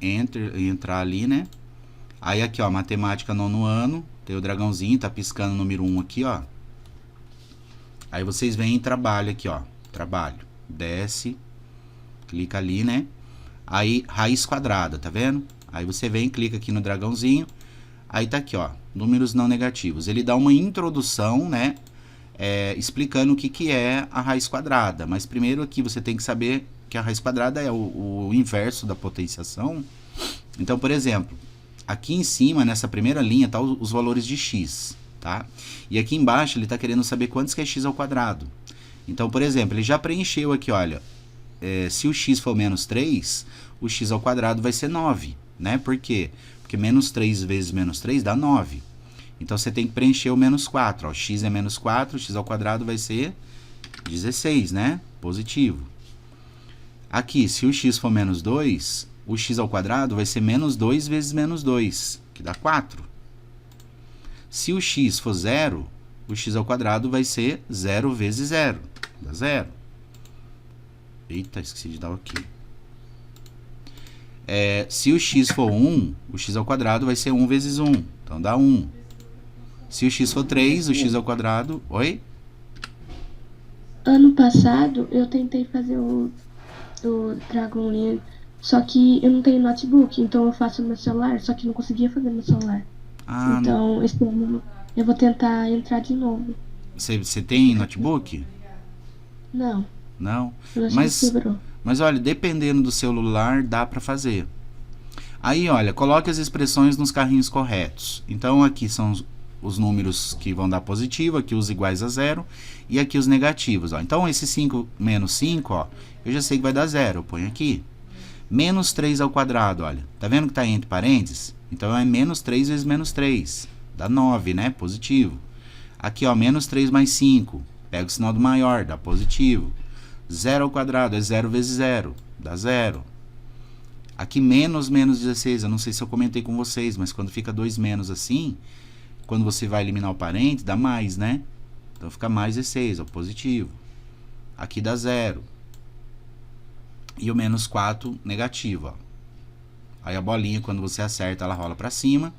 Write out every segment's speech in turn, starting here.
entrar ali, né? Aí aqui, ó, matemática nono ano, tem o dragãozinho, tá piscando o número 1 aqui, ó. Aí vocês vêm em trabalho aqui, ó, trabalho, desce, clica ali, né? Aí, raiz quadrada, tá vendo? Aí você vem, clica aqui no dragãozinho, aí tá aqui, ó, números não negativos. Ele dá uma introdução, né, explicando o que é a raiz quadrada. Mas primeiro aqui você tem que saber que a raiz quadrada é o inverso da potenciação. Então, por exemplo, aqui em cima, nessa primeira linha, tá os valores de x, tá? E aqui embaixo ele está querendo saber quantos que é x ao quadrado. Então, por exemplo, ele já preencheu aqui, olha, se o x for menos 3, o x ao quadrado vai ser 9, né? Por quê? Porque menos 3 vezes menos 3 dá 9. Então, você tem que preencher o menos 4. Ó, x é menos 4, x ao quadrado vai ser 16, né? Positivo. Aqui, se o x for menos 2, o x ao quadrado vai ser menos 2 vezes menos 2, que dá 4. Se o x for 0, o x ao quadrado vai ser 0 vezes 0, dá 0. Eita, esqueci de dar aqui. Se o x for 1, o x ao quadrado vai ser 1 vezes 1, então dá 1. Se o x for 3, o x ao quadrado... Oi? Ano passado, eu tentei fazer o Dragonlinha, só que eu não tenho notebook, então eu faço no meu celular, só que não conseguia fazer no meu celular. Ah, Então, esse ano eu vou tentar entrar de novo. você tem notebook? Não, Não. eu acho que Mas quebrou. olha, dependendo do celular, dá para fazer. Aí, olha, coloque as expressões nos carrinhos corretos. Então, aqui são os números que vão dar positivo, aqui os iguais a 0 e aqui os negativos. Ó. Então, esse 5 menos 5, ó, eu já sei que vai dar 0, eu ponho aqui. Menos 3 ao quadrado, olha, tá vendo que está entre parênteses? Então, é menos 3 vezes menos 3, dá 9, né? Positivo. Aqui, ó, menos 3 mais 5, pega o sinal do maior, dá positivo. 0 ao quadrado é 0 vezes 0, dá 0. Aqui menos 16, eu não sei se eu comentei com vocês, mas quando fica 2 menos assim, quando você vai eliminar o parênteses, dá mais, né? Então fica mais 16, ó, positivo. Aqui dá 0. E o menos 4, negativo, ó. Aí a bolinha, quando você acerta, ela rola para cima,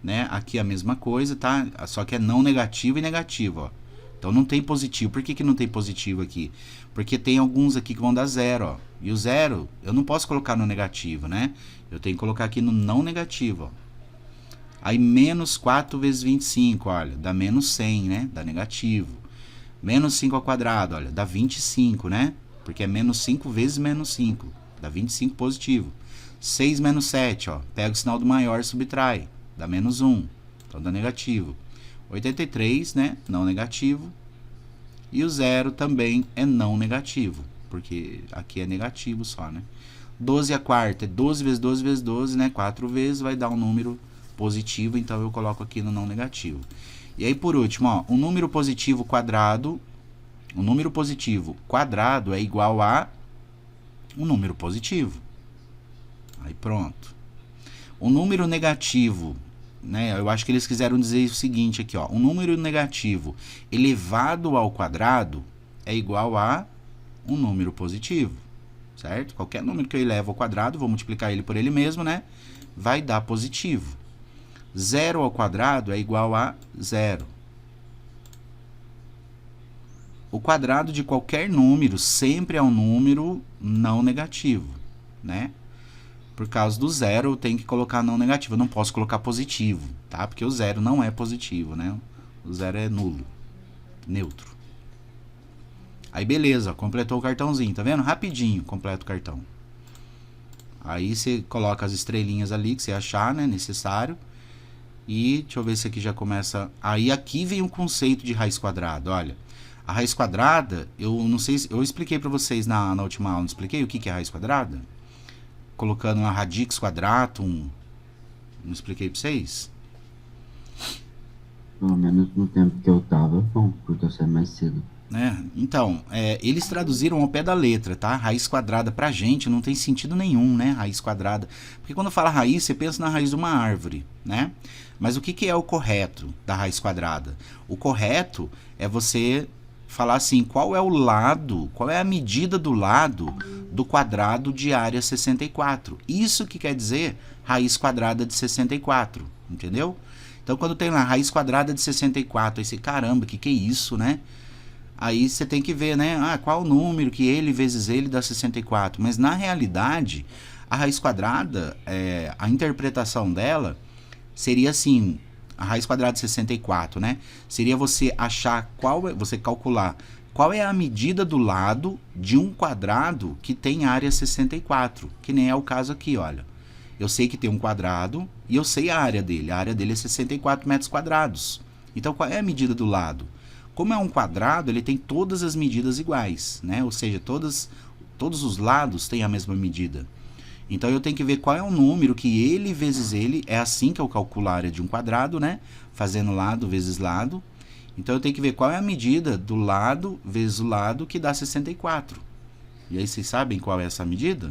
né? Aqui a mesma coisa, tá? Só que é não negativo e negativo, ó. Então não tem positivo. Por que não tem positivo aqui? Porque tem alguns aqui que vão dar 0, ó. E o 0 eu não posso colocar no negativo, né? Eu tenho que colocar aqui no não negativo, ó. Aí menos 4 vezes 25, olha, dá menos 100, né? Dá negativo. Menos 5 ao quadrado, olha, dá 25, né? Porque é menos 5 vezes menos 5, dá 25 positivo. 6 menos 7, ó, pega o sinal do maior e subtrai, dá menos 1, então dá negativo. 83, né? Não negativo. E o 0 também é não negativo, porque aqui é negativo só, né? 12 a quarta é 12 vezes 12 vezes 12, né? 4 vezes vai dar um número positivo, então eu coloco aqui no não negativo. E aí, por último, ó, um número positivo quadrado é igual a um número positivo. Aí pronto. O número negativo, né? Eu acho que eles quiseram dizer o seguinte aqui, ó. Um número negativo elevado ao quadrado é igual a um número positivo, certo? Qualquer número que eu elevo ao quadrado, vou multiplicar ele por ele mesmo, né? Vai dar positivo. 0 ao quadrado é igual a 0. O quadrado de qualquer número sempre é um número não negativo, né? Por causa do 0, eu tenho que colocar não negativo. Eu não posso colocar positivo, tá? Porque o 0 não é positivo, né? O 0 é nulo, neutro. Aí, beleza, completou o cartãozinho, tá vendo? Rapidinho completa o cartão. Aí, você coloca as estrelinhas ali que você achar, né? Necessário. E, deixa eu ver se aqui já começa... Aí, aqui vem o conceito de raiz quadrada, olha. A raiz quadrada, eu não sei se... Eu expliquei pra vocês na última aula, não expliquei o que é a raiz quadrada? Colocando uma radix quadratum. Não expliquei pra vocês? Pelo menos no tempo que eu tava, bom, porque eu saí mais cedo. Então, eles traduziram ao pé da letra, tá? Raiz quadrada pra gente não tem sentido nenhum, né? Raiz quadrada. Porque quando fala raiz, você pensa na raiz de uma árvore, né? Mas o que é o correto da raiz quadrada? O correto é você falar assim, qual é o lado, qual é a medida do lado do quadrado de área 64. Isso que quer dizer raiz quadrada de 64, entendeu? Então, quando tem lá raiz quadrada de 64, aí você, caramba, que é isso, né? Aí você tem que ver, né? Ah, qual o número que ele vezes ele dá 64. Mas, na realidade, a raiz quadrada, a interpretação dela seria assim, a raiz quadrada de 64, né? Seria você achar você calcular qual é a medida do lado de um quadrado que tem área 64, que nem é o caso aqui, olha. Eu sei que tem um quadrado e eu sei a área dele. A área dele é 64 metros quadrados. Então, qual é a medida do lado? Como é um quadrado, ele tem todas as medidas iguais, né? Ou seja, todos os lados têm a mesma medida. Então, eu tenho que ver qual é o número que ele vezes ele, é assim que eu calculo a área de um quadrado, né? Fazendo lado vezes lado. Então, eu tenho que ver qual é a medida do lado vezes o lado que dá 64. E aí, vocês sabem qual é essa medida?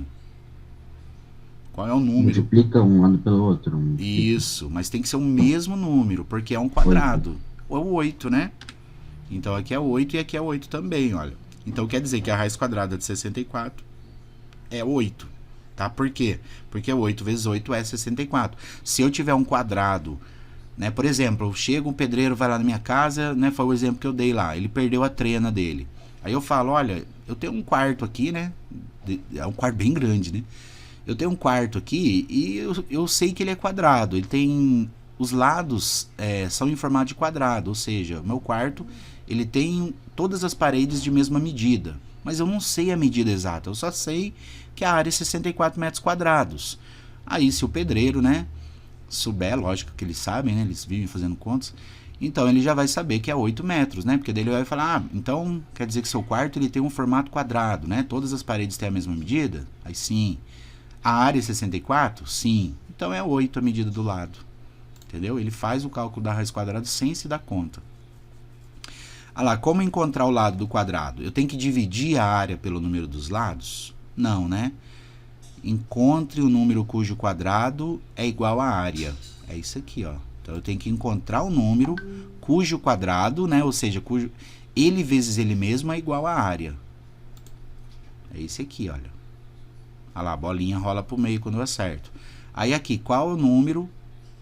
Qual é o número? Multiplica um lado pelo outro. Isso, mas tem que ser o mesmo número, porque é um quadrado. Ou é o 8, né? Então, aqui é 8 e aqui é 8 também, olha. Então, quer dizer que a raiz quadrada de 64 é 8. Tá? Por quê? Porque 8 vezes 8 é 64. Se eu tiver um quadrado, né? Por exemplo, chega um pedreiro, vai lá na minha casa, né? Foi o exemplo que eu dei lá. Ele perdeu a trena dele. Aí eu falo, olha, eu tenho um quarto aqui, né? É um quarto bem grande, né? Eu tenho um quarto aqui e eu sei que ele é quadrado. Ele tem... Os lados são em formato de quadrado. Ou seja, meu quarto, ele tem todas as paredes de mesma medida. Mas eu não sei a medida exata. Eu só sei que a área é 64 metros quadrados. Aí, se o pedreiro, né, souber, lógico que eles sabem, né? Eles vivem fazendo contas. Então, ele já vai saber que é 8 metros, né? Porque daí ele vai falar, então, quer dizer que seu quarto ele tem um formato quadrado, né? Todas as paredes têm a mesma medida? Aí sim. A área é 64? Sim. Então é 8 a medida do lado. Entendeu? Ele faz o cálculo da raiz quadrada sem se dar conta. Olha lá, como encontrar o lado do quadrado? Eu tenho que dividir a área pelo número dos lados? Não, né? Encontre o número cujo quadrado é igual à área. É isso aqui, ó. Então eu tenho que encontrar o número cujo quadrado, né? Ou seja, cujo ele vezes ele mesmo é igual à área. É esse aqui, olha. Olha lá, a bolinha rola pro meio quando eu acerto. Aí aqui, qual é o número,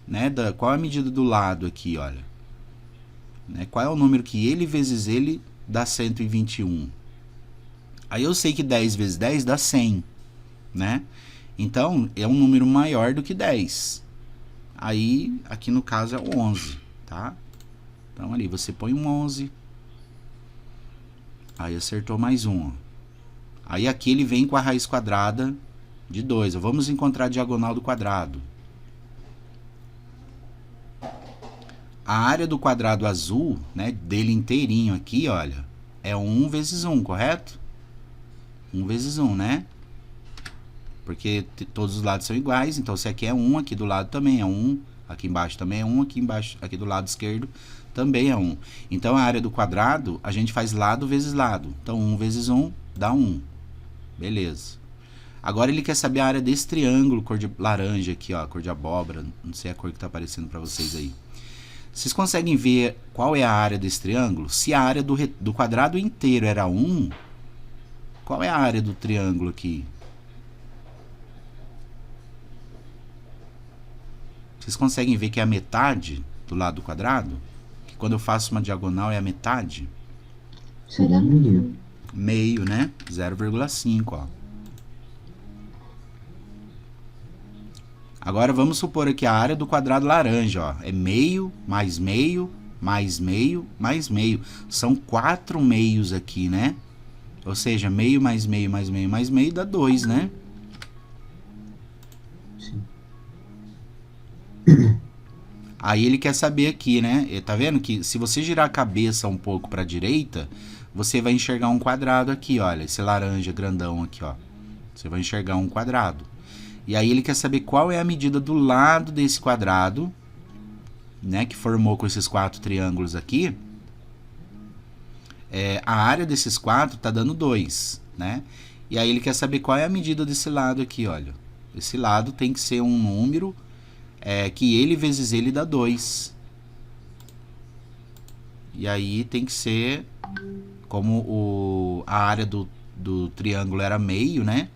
né? Qual é a medida do lado aqui, olha. Né, qual é o número que ele vezes ele dá 121? Aí eu sei que 10 vezes 10 dá 100, né? Então, é um número maior do que 10. Aí, aqui no caso é o 11, tá? Então, ali você põe um 11. Aí acertou mais um, ó. Aí aqui ele vem com a raiz quadrada de 2. Vamos encontrar a diagonal do quadrado. A área do quadrado azul, né, dele inteirinho aqui, olha, é 1 vezes 1, correto? 1 vezes 1, né? Porque todos os lados são iguais, então se aqui é 1, aqui do lado também é 1, aqui embaixo também é 1, aqui embaixo, aqui do lado esquerdo também é 1. Então a área do quadrado, a gente faz lado vezes lado. Então 1 vezes 1 dá 1. Beleza. Agora ele quer saber a área desse triângulo, cor de laranja aqui, ó, cor de abóbora, não sei a cor que tá aparecendo para vocês aí. Vocês conseguem ver qual é a área desse triângulo? Se a área do quadrado inteiro era 1, qual é a área do triângulo aqui? Vocês conseguem ver que é a metade do lado do quadrado? Que quando eu faço uma diagonal é a metade? Seria meio. Meio, né? 0,5, ó. Agora vamos supor aqui a área do quadrado laranja, ó. É meio, mais meio, mais meio, mais meio. São 4 meios aqui, né? Ou seja, meio mais meio mais meio mais meio dá 2, né? Sim. Aí ele quer saber aqui, né? Tá vendo que se você girar a cabeça um pouco para a direita, você vai enxergar um quadrado aqui, olha. Esse laranja grandão aqui, ó. Você vai enxergar um quadrado. E aí ele quer saber qual é a medida do lado desse quadrado, né, que formou com esses 4 triângulos aqui. A área desses 4 tá dando 2, né? E aí ele quer saber qual é a medida desse lado aqui, olha. Esse lado tem que ser um número que ele vezes ele dá 2. E aí tem que ser como a área do triângulo era meio, né?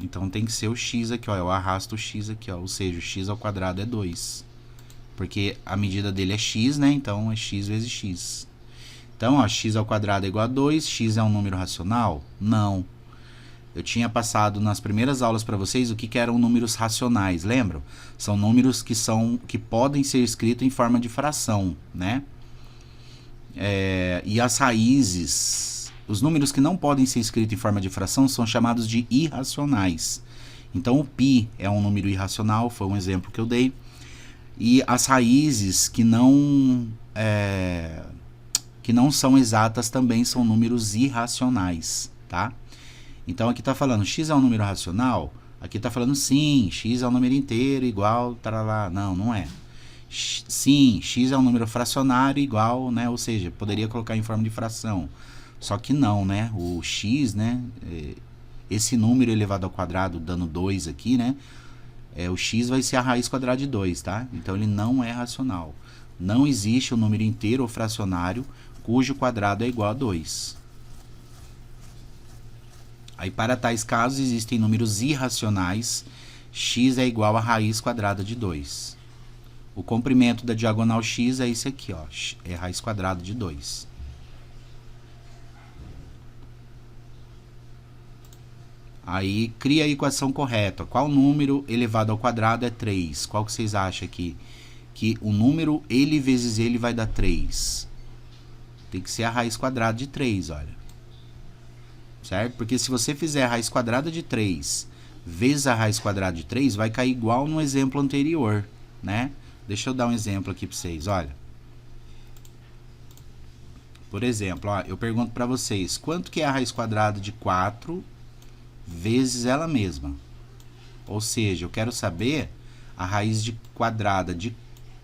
Então tem que ser o x aqui, ó. Eu arrasto o x aqui, ó. Ou seja, o x ao quadrado é 2. Porque a medida dele é x, né? Então é x vezes x. Então, ó, x ao quadrado é igual a 2. X é um número racional? Não. Eu tinha passado nas primeiras aulas para vocês o que eram números racionais, lembram? São números que podem ser escritos em forma de fração, né? E as raízes, os números que não podem ser escritos em forma de fração são chamados de irracionais. Então, o π é um número irracional, foi um exemplo que eu dei. E as raízes que não são exatas também são números irracionais, tá? Então, aqui está falando x é um número racional, aqui está falando sim, x é um número inteiro igual, tarará. Não, não é. Sim, x é um número fracionário igual, né? Ou seja, poderia colocar em forma de fração. Só que não, né? O x, né? Esse número elevado ao quadrado, dando 2 aqui, né? O x vai ser a raiz quadrada de 2, tá? Então, ele não é racional. Não existe um número inteiro ou fracionário cujo quadrado é igual a 2. Aí, para tais casos, existem números irracionais. X é igual a raiz quadrada de 2. O comprimento da diagonal x é esse aqui, ó. É raiz quadrada de 2. Aí, cria a equação correta. Qual número elevado ao quadrado é 3? Qual que vocês acham aqui? Que o número ele vezes ele vai dar 3. Tem que ser a raiz quadrada de 3, olha. Certo? Porque se você fizer a raiz quadrada de 3 vezes a raiz quadrada de 3, vai cair igual no exemplo anterior, né? Deixa eu dar um exemplo aqui para vocês, olha. Por exemplo, ó, eu pergunto para vocês, quanto que é a raiz quadrada de 4 vezes ela mesma? Ou seja, eu quero saber a raiz quadrada de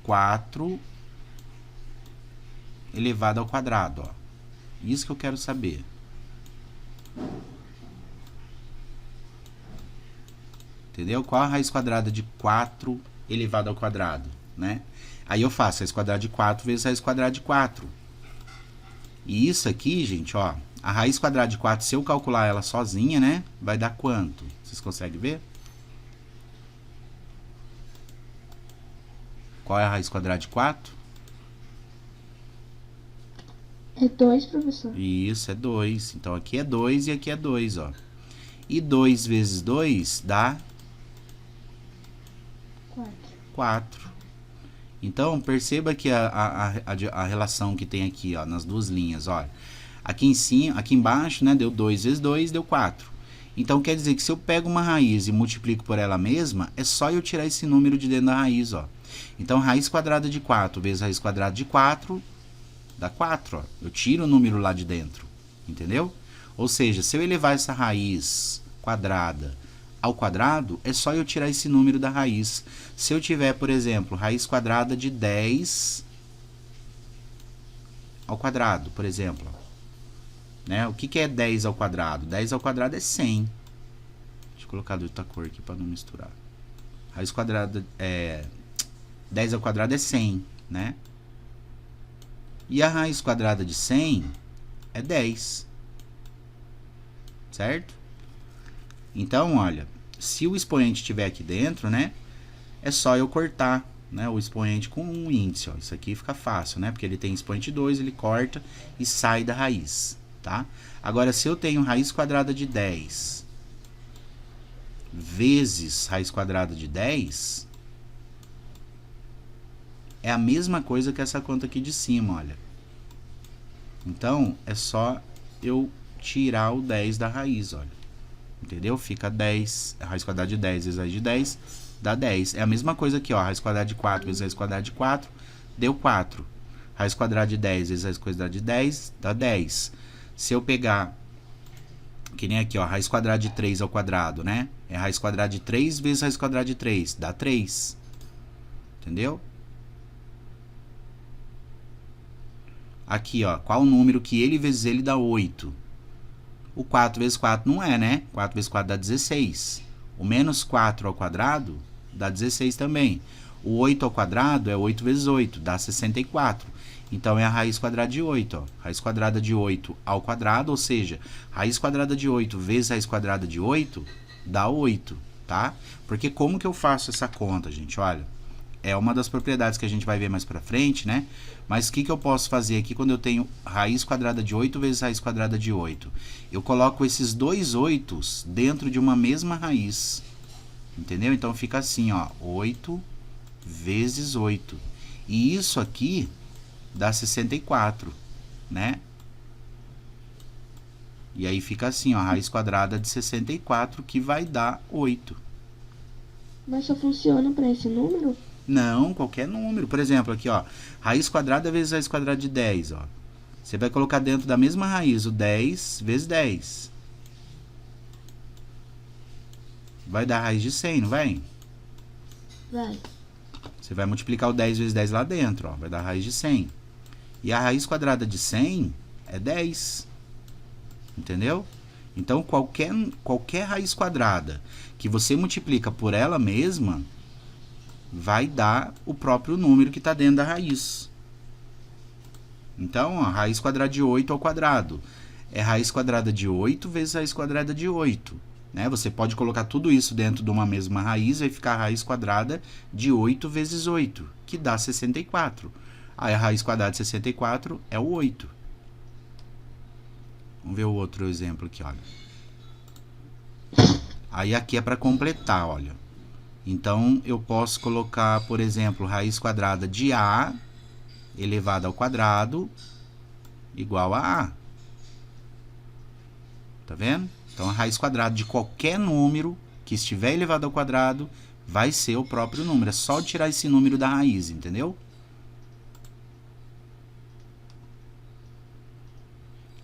4 elevado ao quadrado, ó. Isso que eu quero saber. Entendeu? Qual a raiz quadrada de 4 elevado ao quadrado, né? Aí eu faço raiz quadrada de 4 vezes raiz quadrada de 4. E isso aqui, gente, ó, a raiz quadrada de 4, se eu calcular ela sozinha, né, vai dar quanto? Vocês conseguem ver? Qual é a raiz quadrada de 4? É 2, professor. Isso, é 2. Então, aqui é 2 e aqui é 2, ó. E 2 vezes 2 dá 4. Então, perceba que a relação que tem aqui, ó, nas duas linhas, olha. Aqui em cima, aqui embaixo, né, deu 2 vezes 2, deu 4. Então, quer dizer que se eu pego uma raiz e multiplico por ela mesma, é só eu tirar esse número de dentro da raiz, ó. Então, raiz quadrada de 4 vezes raiz quadrada de 4 dá 4, ó. Eu tiro o número lá de dentro, entendeu? Ou seja, se eu elevar essa raiz quadrada ao quadrado, é só eu tirar esse número da raiz. Se eu tiver, por exemplo, raiz quadrada de 10 ao quadrado, por exemplo, né? O que é 10 ao quadrado? 10 ao quadrado é 100. Deixa eu colocar de outra cor aqui para não misturar. Raiz quadrada 10 ao quadrado é 100, né? E a raiz quadrada de 100 é 10. Certo? Então, olha, se o expoente estiver aqui dentro, né, é só eu cortar, né, o expoente com um índice, ó. Isso aqui fica fácil, né, porque ele tem expoente 2, ele corta e sai da raiz, tá? Agora, se eu tenho raiz quadrada de 10 vezes raiz quadrada de 10, é a mesma coisa que essa conta aqui de cima, olha. Então, é só eu tirar o 10 da raiz, olha. Entendeu? Fica 10, a raiz quadrada de 10 vezes a raiz de 10, dá 10. É a mesma coisa aqui, ó, a raiz quadrada de 4 vezes a raiz quadrada de 4, deu 4. Raiz quadrada de 10 vezes a raiz quadrada de 10, dá 10. Se eu pegar, que nem aqui, ó, raiz quadrada de 3 ao quadrado, né? É raiz quadrada de 3 vezes raiz quadrada de 3, dá 3. Entendeu? Aqui, ó, qual o número que ele vezes ele dá 8? O 4 vezes 4 não é, né? 4 vezes 4 dá 16. O menos 4 ao quadrado dá 16 também. O 8 ao quadrado é 8 vezes 8, dá 64. Então, é a raiz quadrada de 8. Ó. Raiz quadrada de 8 ao quadrado, ou seja, raiz quadrada de 8 vezes raiz quadrada de 8 dá 8, tá? Porque como que eu faço essa conta, gente? Olha, é uma das propriedades que a gente vai ver mais pra frente, né? Mas o que eu posso fazer aqui quando eu tenho raiz quadrada de 8 vezes raiz quadrada de 8? Eu coloco esses dois 8s dentro de uma mesma raiz. Entendeu? Então, fica assim, ó, 8 vezes 8. E isso aqui dá 64, né? E aí fica assim, ó, raiz quadrada de 64, que vai dar 8. Mas só funciona para esse número? Não, qualquer número. Por exemplo, aqui, ó, raiz quadrada vezes raiz quadrada de 10, ó. Você vai colocar dentro da mesma raiz o 10 vezes 10. Vai dar raiz de 100, não vai? Vai. Você vai multiplicar o 10 vezes 10 lá dentro, ó, vai dar raiz de 100. E a raiz quadrada de 100 é 10. Entendeu? Então, qualquer raiz quadrada que você multiplica por ela mesma, vai dar o próprio número que está dentro da raiz. Então, a raiz quadrada de 8 ao quadrado é raiz quadrada de 8 vezes raiz quadrada de 8. Né? Você pode colocar tudo isso dentro de uma mesma raiz, vai ficar a raiz quadrada de 8 vezes 8, que dá 64. Aí a raiz quadrada de 64 é o 8. Vamos ver o outro exemplo aqui, olha. Aí aqui é para completar, olha. Então, eu posso colocar, por exemplo, raiz quadrada de A elevado ao quadrado igual a A. Tá vendo? Então, a raiz quadrada de qualquer número que estiver elevado ao quadrado vai ser o próprio número. É só tirar esse número da raiz, entendeu?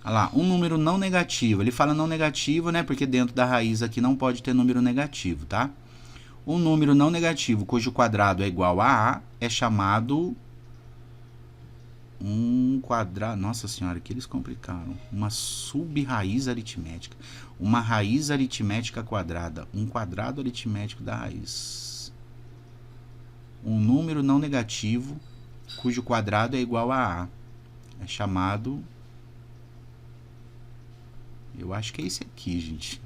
Olha lá, um número não negativo. Ele fala não negativo, né? Porque dentro da raiz aqui não pode ter número negativo, tá? Um número não negativo cujo quadrado é igual a A é chamado um quadrado. Nossa senhora, que eles complicaram. Uma sub-raiz aritmética. Uma raiz aritmética quadrada. Um quadrado aritmético da raiz. Um número não negativo cujo quadrado é igual a A é chamado... Eu acho que é esse aqui, gente.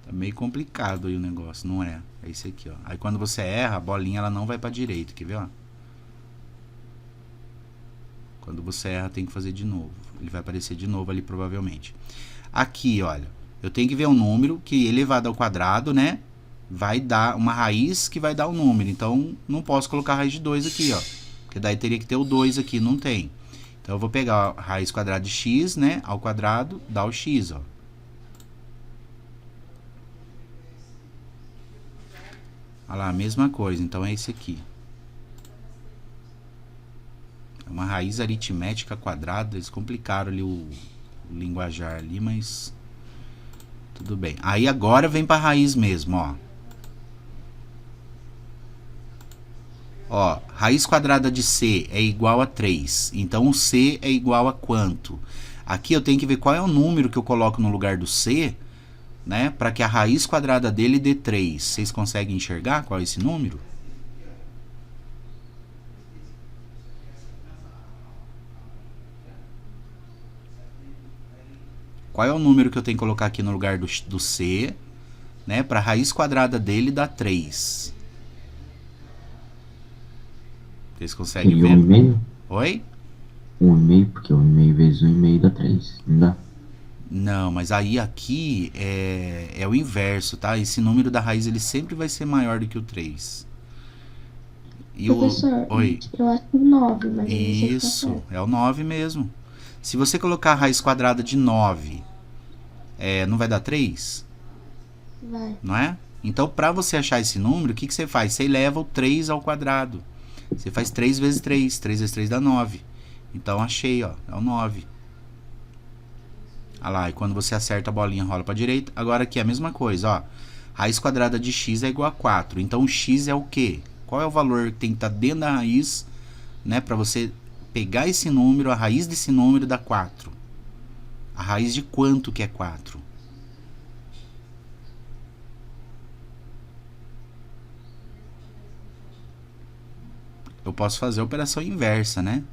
Tá meio complicado aí o negócio, não é? É esse aqui, ó. Aí quando você erra, a bolinha ela não vai pra direita, quer ver, ó? Quando você erra, tem que fazer de novo. Ele vai aparecer de novo ali, provavelmente. Aqui, olha, eu tenho que ver um número que elevado ao quadrado, né? Vai dar uma raiz que vai dar um número. Então, não posso colocar raiz de 2 aqui, ó. Porque daí teria que ter o 2 aqui, não tem. Então, eu vou pegar a raiz quadrada de x, né? Ao quadrado, dá o x, ó. Olha lá, a mesma coisa. Então, é esse aqui. É uma raiz aritmética quadrada. Eles complicaram ali o linguajar ali, mas tudo bem. Aí, agora vem para a raiz mesmo, ó. Ó, raiz quadrada de c é igual a 3. Então, o c é igual a quanto? Aqui eu tenho que ver qual é o número que eu coloco no lugar do c, né, para que a raiz quadrada dele dê 3. Vocês conseguem enxergar qual é esse número? Qual é o número que eu tenho que colocar aqui no lugar do c, né, para a raiz quadrada dele dar 3? Vocês conseguem ver? 1,5? Oi? 1,5, porque 1,5 vezes 1,5 dá 3. Não dá? Não, mas aí aqui é o inverso, tá? Esse número da raiz ele sempre vai ser maior do que o 3. E Professor, Oi. eu acho que o 9, mas Isso, é o 9 mesmo. Se você colocar a raiz quadrada de 9, não vai dar 3? vai. Não é? Então, para você achar esse número, o que você faz? Você eleva o 3 ao quadrado. Você faz 3 vezes 3. 3 vezes 3 dá 9. Então, achei, ó. É o 9. Olha lá, e quando você acerta a bolinha, rola para a direita. Agora aqui é a mesma coisa, ó. Raiz quadrada de x é igual a 4. Então, o x é o quê? Qual é o valor que tem que estar dentro da raiz, né? Para você pegar esse número, a raiz desse número dá 4. A raiz de quanto que é 4? Eu posso fazer a operação inversa, né?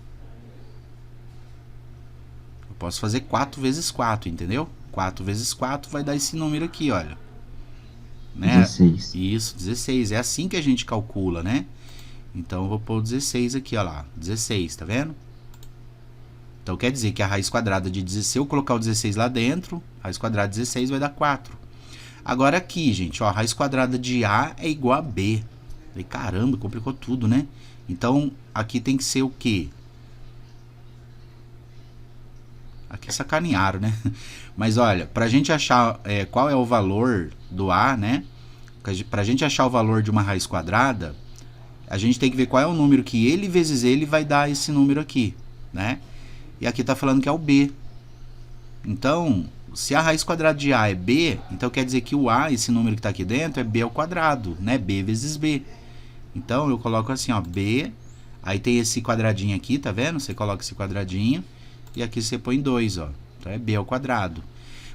posso fazer 4 vezes 4, entendeu? 4 vezes 4 vai dar esse número aqui, olha. Né? 16. Isso, 16. É assim que a gente calcula, né? Então, eu vou pôr 16 aqui, ó lá. 16, tá vendo? Então, quer dizer que a raiz quadrada de 16, se eu colocar o 16 lá dentro, raiz quadrada de 16 vai dar 4. Agora aqui, gente, ó, a raiz quadrada de A é igual a B. Falei, caramba, complicou tudo, né? Então, aqui tem que ser o quê? Aqui sacanearam, né? Mas olha, pra gente achar qual é o valor do A, né? Pra gente achar o valor de uma raiz quadrada, a gente tem que ver qual é o número que ele vezes ele vai dar esse número aqui, né? E aqui tá falando que é o B. Então, se a raiz quadrada de A é B, então quer dizer que o A, esse número que tá aqui dentro, é B ao quadrado, né? B vezes B. Então, eu coloco assim, ó, B, aí tem esse quadradinho aqui, tá vendo? Você coloca esse quadradinho, e aqui você põe 2, ó. Então, é B ao quadrado.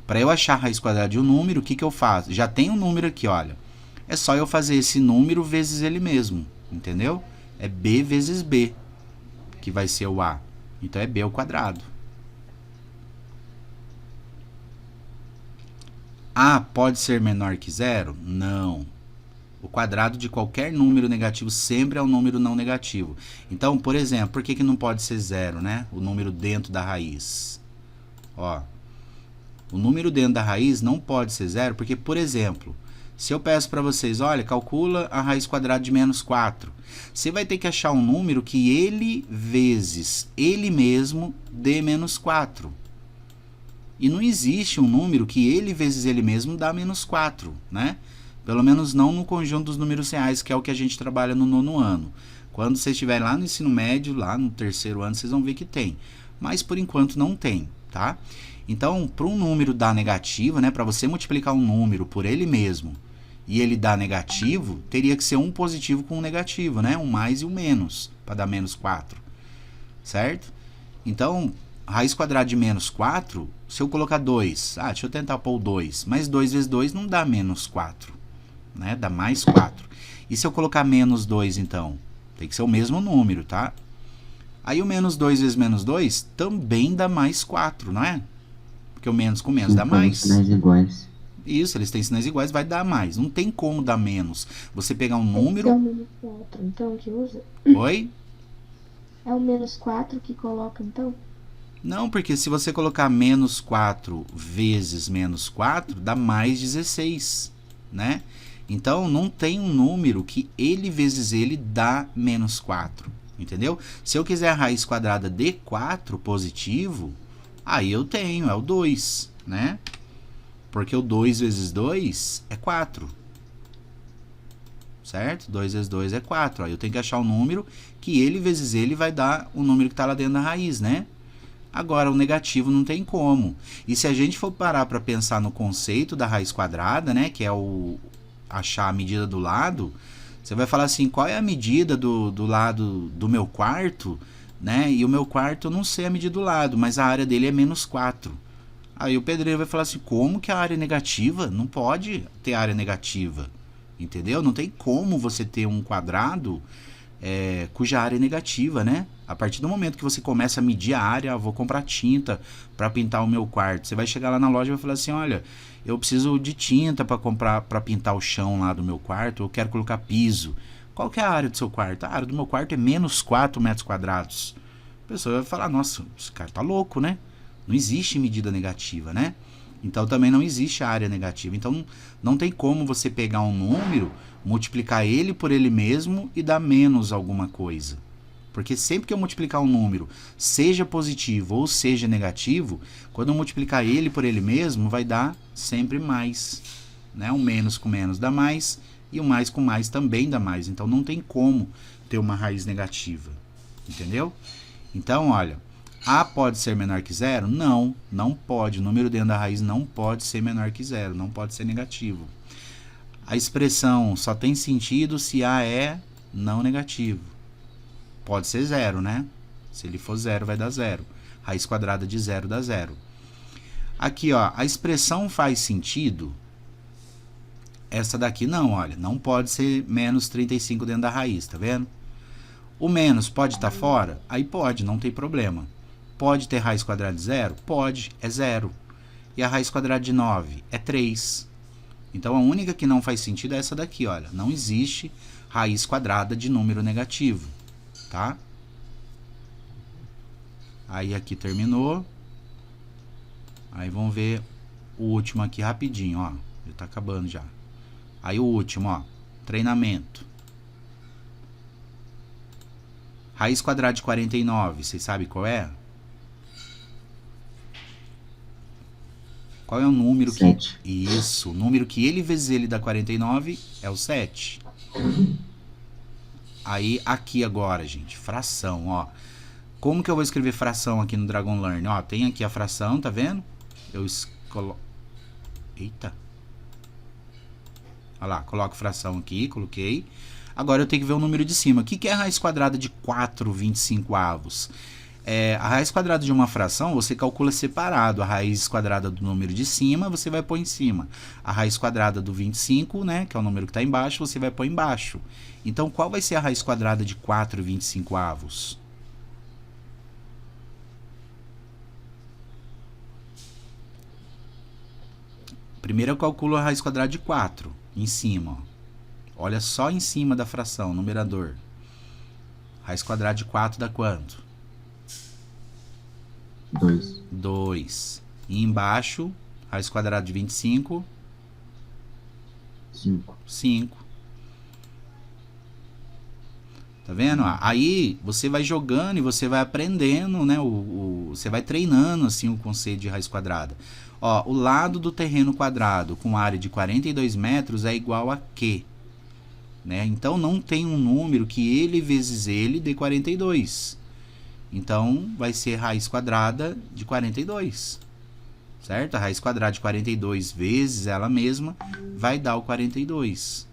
Para eu achar a raiz quadrada de um número, o que que eu faço? Já tem um número aqui, olha. É só eu fazer esse número vezes ele mesmo, entendeu? É B vezes B, que vai ser o A. Então, é B ao quadrado. A pode ser menor que zero? Não. O quadrado de qualquer número negativo sempre é um número não negativo. Então, por exemplo, por que que não pode ser zero, né? O número dentro da raiz. Ó, o número dentro da raiz não pode ser zero, porque, por exemplo, se eu peço para vocês, olha, calcula a raiz quadrada de menos 4. Você vai ter que achar um número que ele vezes ele mesmo dê menos 4. E não existe um número que ele vezes ele mesmo dá menos 4, né? Pelo menos não no conjunto dos números reais, que é o que a gente trabalha no 9º ano. Quando vocês estiverem lá no ensino médio, lá no 3º ano, vocês vão ver que tem. Mas, por enquanto, não tem, tá? Então, para um número dar negativa, né? Para você multiplicar um número por ele mesmo e ele dar negativo, teria que ser um positivo com um negativo, né? Um mais e um menos, para dar menos 4, certo? Então, raiz quadrada de menos 4, se eu colocar 2, deixa eu tentar pôr o 2, mas 2 vezes 2 não dá menos 4, né? Dá mais 4. E se eu colocar menos 2, então? Tem que ser o mesmo número, tá? Aí o menos 2 vezes menos 2 também dá mais 4, não é? Porque o menos com menos dá mais. Sinais iguais. Isso, eles têm sinais iguais, vai dar mais. Não tem como dar menos. Você pegar um número... É o menos 4, então, que usa? Oi? É o menos 4 que coloca, então? Não, porque se você colocar menos 4 vezes menos 4, dá mais 16, né? Então, não tem um número que ele vezes ele dá menos 4, entendeu? Se eu quiser a raiz quadrada de 4 positivo, aí eu tenho, é o 2, né? Porque o 2 vezes 2 é 4, certo? 2 vezes 2 é 4. Aí eu tenho que achar um número que ele vezes ele vai dar o número que está lá dentro da raiz, né? Agora, o negativo não tem como. E se a gente for parar para pensar no conceito da raiz quadrada, né, que é o achar a medida do lado, você vai falar assim, qual é a medida do lado do meu quarto, né? E o meu quarto eu não sei a medida do lado, mas a área dele é menos 4. Aí o pedreiro vai falar assim, como que a área é negativa? Não pode ter área negativa, entendeu? Não tem como você ter um quadrado cuja área é negativa, né? A partir do momento que você começa a medir a área, vou comprar tinta para pintar o meu quarto. Você vai chegar lá na loja e vai falar assim, olha, eu preciso de tinta para pintar o chão lá do meu quarto, eu quero colocar piso. Qual que é a área do seu quarto? A área do meu quarto é menos 4 metros quadrados. A pessoa vai falar, nossa, esse cara tá louco, né? Não existe medida negativa, né? Então também não existe a área negativa. Então não tem como você pegar um número, multiplicar ele por ele mesmo e dar menos alguma coisa. Porque sempre que eu multiplicar um número, seja positivo ou seja negativo, quando eu multiplicar ele por ele mesmo, vai dar sempre mais, né? O menos com menos dá mais e o mais com mais também dá mais. Então não tem como ter uma raiz negativa, entendeu? Então, olha, A pode ser menor que zero? Não, não pode. O número dentro da raiz não pode ser menor que zero, não pode ser negativo. A expressão só tem sentido se A é não negativo. Pode ser zero, né? Se ele for zero, vai dar zero. Raiz quadrada de zero dá zero. Aqui, ó, a expressão faz sentido. Essa daqui não, olha. Não pode ser menos 35 dentro da raiz, tá vendo? O menos pode estar fora? Aí pode, não tem problema. pode ter raiz quadrada de 0? Pode, é 0. E a raiz quadrada de 9? É 3. Então, a única que não faz sentido é essa daqui, olha. Não existe raiz quadrada de número negativo, tá? Aí, aqui terminou. Aí, vamos ver o último aqui rapidinho, ó. Já tá acabando já. Aí, o último, ó. Treinamento. Raiz quadrada de 49, vocês sabem qual é? Qual é o número 7. que... Isso, o número que ele vezes ele dá 49 é o 7. Aí, aqui agora, gente, fração, ó. Como que eu vou escrever fração aqui no Dragon Learn? Ó, tem aqui a fração, tá vendo? Eu coloco... Eita. Olha lá, coloco fração aqui, coloquei. Agora eu tenho que ver o número de cima. O que é a raiz quadrada de 4/25? A raiz quadrada de uma fração, você calcula separado. A raiz quadrada do número de cima, você vai pôr em cima. A raiz quadrada do 25, né, que é o número que está embaixo, você vai pôr embaixo. Então, qual vai ser a raiz quadrada de 4/25? Primeiro eu calculo a raiz quadrada de 4, em cima, ó. Olha só em cima da fração, numerador. Raiz quadrada de 4 dá quanto? 2. 2. E embaixo, raiz quadrada de 25? 5. 5. Tá vendo? Aí você vai jogando e você vai aprendendo, né? Você vai treinando assim o conceito de raiz quadrada. Ó, o lado do terreno quadrado com área de 42 metros é igual a quê? Né? Então, não tem um número que ele vezes ele dê 42. Então, vai ser raiz quadrada de 42. Certo? A raiz quadrada de 42 vezes ela mesma vai dar o 42.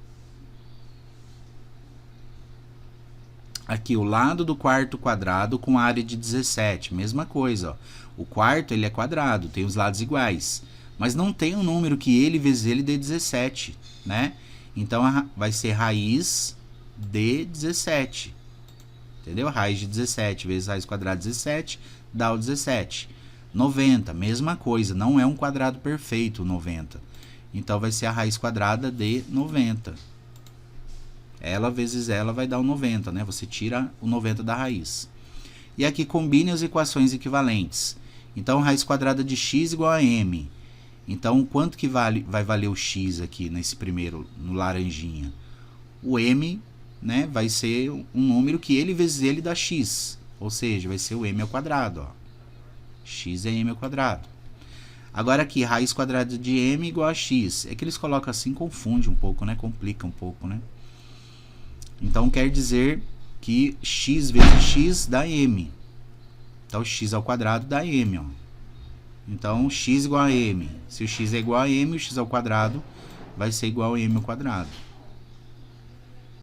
Aqui, o lado do quarto quadrado com área de 17. Mesma coisa, ó. O quarto, ele é quadrado, tem os lados iguais. Mas não tem um número que ele vezes ele dê 17, né? Então, vai ser raiz de 17. Entendeu? Raiz de 17 vezes raiz quadrada de 17 dá o 17. 90, mesma coisa. Não é um quadrado perfeito o 90. Então, vai ser a raiz quadrada de 90. Ela vezes ela vai dar o 90, né? Você tira o 90 da raiz. E aqui, combine as equações equivalentes. Então, raiz quadrada de x igual a m. Então, quanto que vai valer o x aqui nesse primeiro, no laranjinha? O m, né, vai ser um número que ele vezes ele dá x. Ou seja, vai ser o m ao quadrado, ó. X é m ao quadrado. Agora aqui, raiz quadrada de m igual a x. É que eles colocam assim, confunde um pouco, né? Complica um pouco, né? Então, quer dizer que x vezes x dá m. Então, x ao quadrado dá m, ó. Então, x igual a m. Se o x é igual a m, o x ao quadrado vai ser igual a m ao quadrado.